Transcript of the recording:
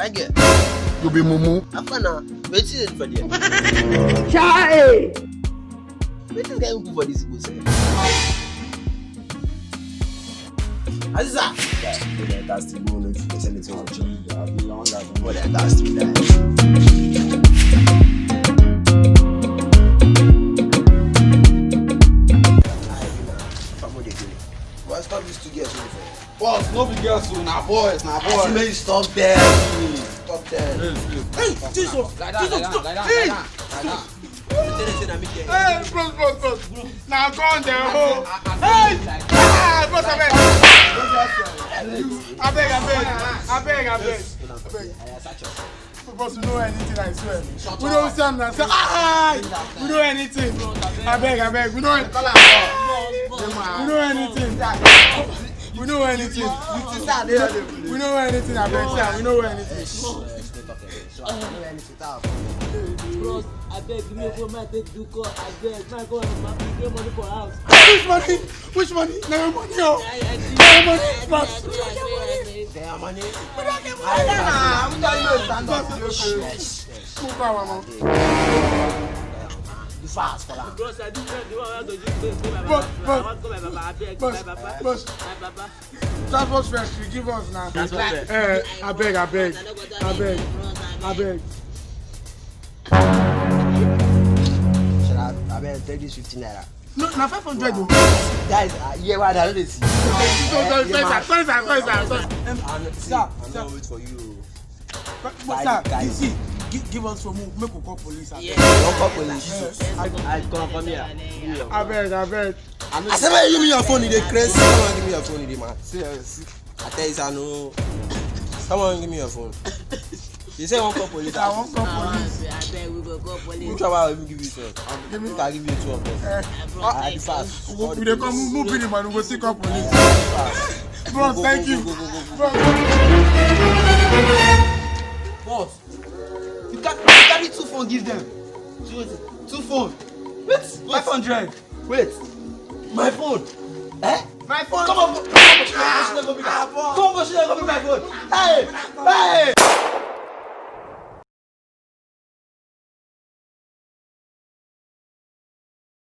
Right here. You be mumu. Afana, waiting for there. Chai! Wait this guy who for this go say. Aziza. That's the moon if you send it to your child. What that gas to that. Why stop these two girls? Boss, no be girls, so na boys, na boys. May you stop there. Stop there. Hey, Jesus! Hey, bros. Now go on there, ho. Hey! Bros, I beg. Bros, we know anything, I swear. We don't stand and say, we know anything. I beg. We know anything. We know anything, I beg. We know anything. Bros, I beg, give me a phone, man, take do call. I beg, man, go and get money for house. Which money? No money, yo. Bros. Their money. Fast for that. Bros, I didn't know the one to Boss. Transport first, you give us now. I beg. Should I better take this 15 naira? No, now 500. Guys, yeah, why I don't see. Sorry. Sir, I'm not wait for you. Sir, you see, give us some make we call police. Don't call police. I come here. I beg. I said, why you give me your phone? They crazy. Someone give me your phone, man. Seriously. I tell you, I know. Someone give me your phone. You say one call police. I won't call police. I beg, we go call police. Which one will give you phone? I give you two of them. I fast. We dey come move in, man. We go see call police. Bro, thank you. Boss, you carry 2 phone, give them. 2 phone. Wait, 500. Wait, my phone. Eh? My phone. Come on, go be my phone. Hey.